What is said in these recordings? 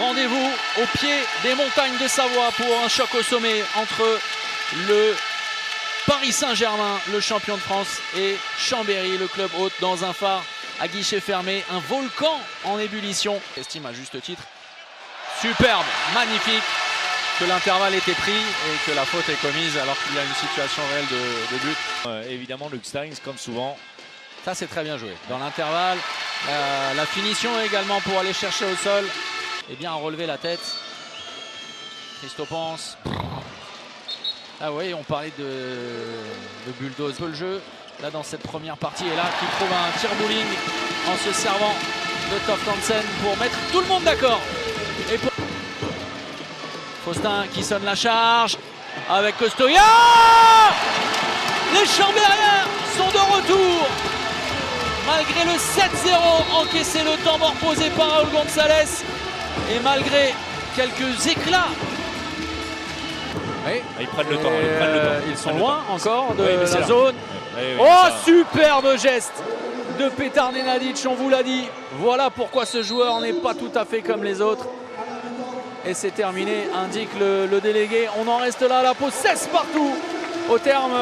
Rendez-vous au pied des montagnes de Savoie pour un choc au sommet entre le Paris Saint-Germain, le champion de France, et Chambéry, le club hôte, dans un phare à guichet fermé, un volcan en ébullition. Estime à juste titre, superbe, magnifique, que l'intervalle était pris et que la faute est commise alors qu'il y a une situation réelle de but. Évidemment, Luc Steins, comme souvent. Ça, c'est très bien joué. Dans l'intervalle, la finition également pour aller chercher au sol et bien relever la tête. Christopance. Ah oui, on parlait de bulldoze. Le jeu, là, dans cette première partie, et là, qui trouve un tir bowling en se servant de Toft Hansen pour mettre tout le monde d'accord. Et pour Faustin qui sonne la charge avec Costoya. Les Chambériens sont de retour. Malgré le 7-0 encaissé, le temps mort posé par Raúl González, et malgré quelques éclats. Oui. Ils prennent le temps. Ils sont loin encore de la zone. Oui, Oh, ça. superbe geste de Petar Nenadic, on vous l'a dit. Voilà pourquoi ce joueur n'est pas tout à fait comme les autres. Et c'est terminé, indique le délégué. On en reste là à la pause, 16 partout au terme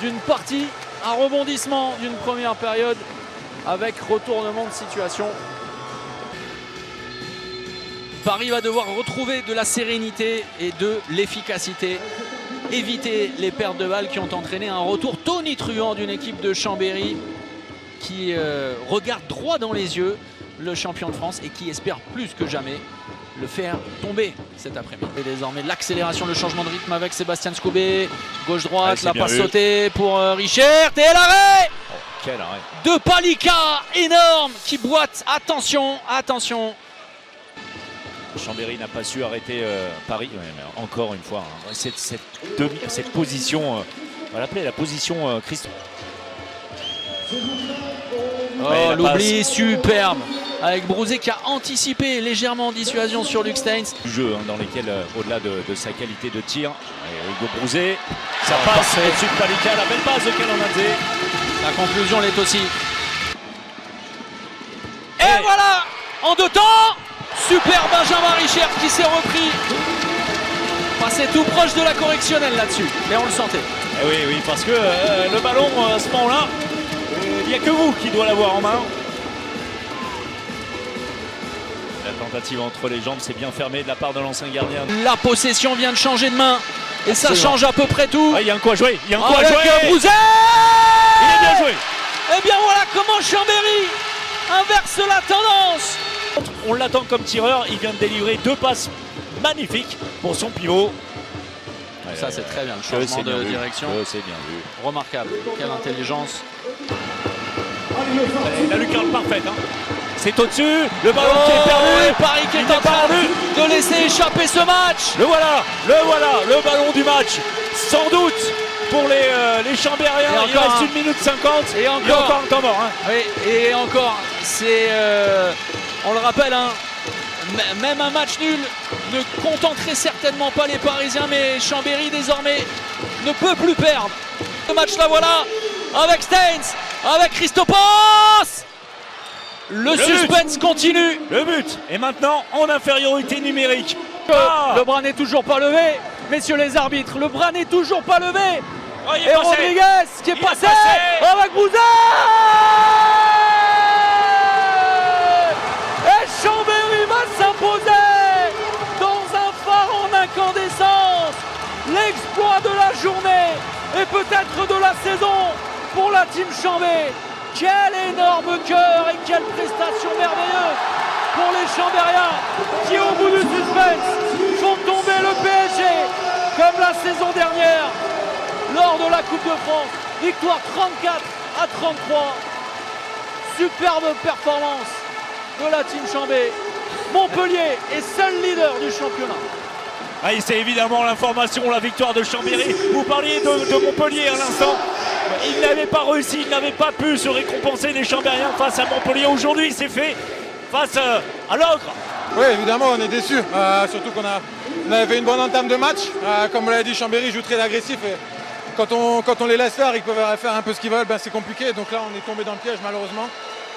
d'une partie. Un rebondissement d'une première période avec retournement de situation. Paris va devoir retrouver de la sérénité et de l'efficacité. Éviter les pertes de balles qui ont entraîné un retour tonitruant d'une équipe de Chambéry qui regarde droit dans les yeux le champion de France et qui espère plus que jamais le faire tomber cet après-midi. Et désormais l'accélération, le changement de rythme avec Sébastien Scoubé. Gauche-droite, la passe sautée pour Richert et l'arrêt quel arrêt de Palika, énorme, qui boite. Attention, attention. Chambéry n'a pas su arrêter Paris. Ouais, mais encore une fois, hein, cette position, on va l'appeler la position Christ. Oh, l'oubli superbe avec Brouzé qui a anticipé légèrement en dissuasion sur Luc Steins. Du jeu hein, dans lesquels, au-delà de sa qualité de tir, Hugo Brouzé, ça passe au-dessus de Palika, la belle passe de Kelanadze. La conclusion l'est aussi. Et voilà, en deux temps, super Benjamin Richert qui s'est repris. Passé tout proche de la correctionnelle là-dessus, mais on le sentait. Et oui, parce que le ballon, à ce moment-là, il n'y a que vous qui doit l'avoir en main. La tentative entre les jambes, c'est bien fermé de la part de l'ancien gardien. La possession vient de changer de main. Et ça change à peu près tout. Il y a un coup à jouer. Il y a un coup à jouer. Brouzé. Il est bien joué. Et bien voilà comment Chambéry inverse la tendance. On l'attend comme tireur. Il vient de délivrer 2 passes magnifiques pour son pivot. Ça c'est très bien, le changement de direction. C'est bien vu. Remarquable. Quelle intelligence. La lucarne parfaite. Hein. C'est au-dessus. Le ballon qui est perdu. Paris qui est en train de laisser échapper ce match. Le voilà, le ballon du match. Sans doute pour les Chambériens. Il reste 1 minute 50. Et encore, il y a encore un temps mort. Hein. Oui, et encore, c'est, on le rappelle, hein, même un match nul ne contenterait certainement pas les Parisiens, mais Chambéry désormais ne peut plus perdre. Ce match-là, voilà, avec Steins, avec Christopance. Le suspense continue. Le but est maintenant en infériorité numérique. Le bras n'est toujours pas levé. Messieurs les arbitres, le bras n'est toujours pas levé. Oh, et Rodriguez qui est passé avec Brouzé. Et Chambéry va s'imposer dans un phare en incandescence. L'exploit de la journée et peut-être de la saison pour la team Chambé. Quel énorme cœur et quelle prestation merveilleuse pour les Chambériens qui, au bout du suspense, font tomber le PSG comme la saison dernière lors de la Coupe de France. Victoire 34-33. Superbe performance de la team Chambé. Montpellier est seul leader du championnat. C'est évidemment l'information, la victoire de Chambéry. Vous parliez de Montpellier à l'instant. Il n'avait pas réussi, il n'avait pas pu se récompenser des Chambériens face à Montpellier. Aujourd'hui, c'est fait face à l'Ogre. Oui, évidemment, on est déçus. Surtout qu'on avait fait une bonne entame de match. Comme on l'a dit, Chambéry joue très agressif. Et quand on les laisse faire, ils peuvent faire un peu ce qu'ils veulent. C'est compliqué. Donc là, on est tombé dans le piège, malheureusement.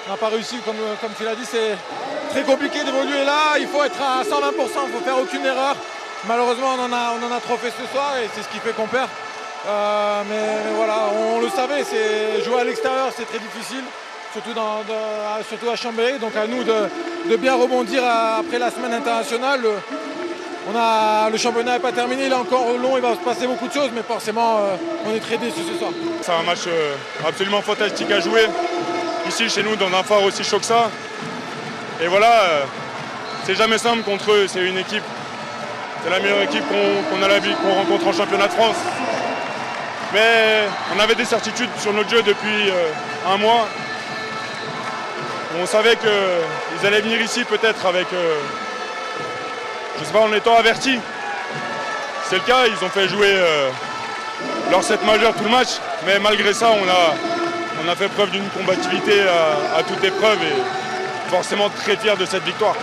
On n'a pas réussi, comme tu l'as dit, c'est très compliqué d'évoluer là. Il faut être à 120%, il ne faut faire aucune erreur. Malheureusement, on en a trop fait ce soir et c'est ce qui fait qu'on perd. Mais voilà, on le savait, jouer à l'extérieur, c'est très difficile, surtout à Chambéry. Donc à nous de bien rebondir après la semaine internationale. Le championnat n'est pas terminé, il est encore long, il va se passer beaucoup de choses, mais forcément, on est très déçus ce soir. C'est un match absolument fantastique à jouer. Ici, chez nous, dans un phare aussi chaud que ça. Et voilà, c'est jamais simple contre eux. C'est une équipe, c'est la meilleure équipe qu'on rencontre en championnat de France. Mais on avait des certitudes sur notre jeu depuis un mois. On savait qu'ils allaient venir ici peut-être avec, je sais pas, en étant avertis. C'est le cas, ils ont fait jouer leur set majeur tout le match. Mais malgré ça, on a fait preuve d'une combativité à toute épreuve et forcément très fiers de cette victoire.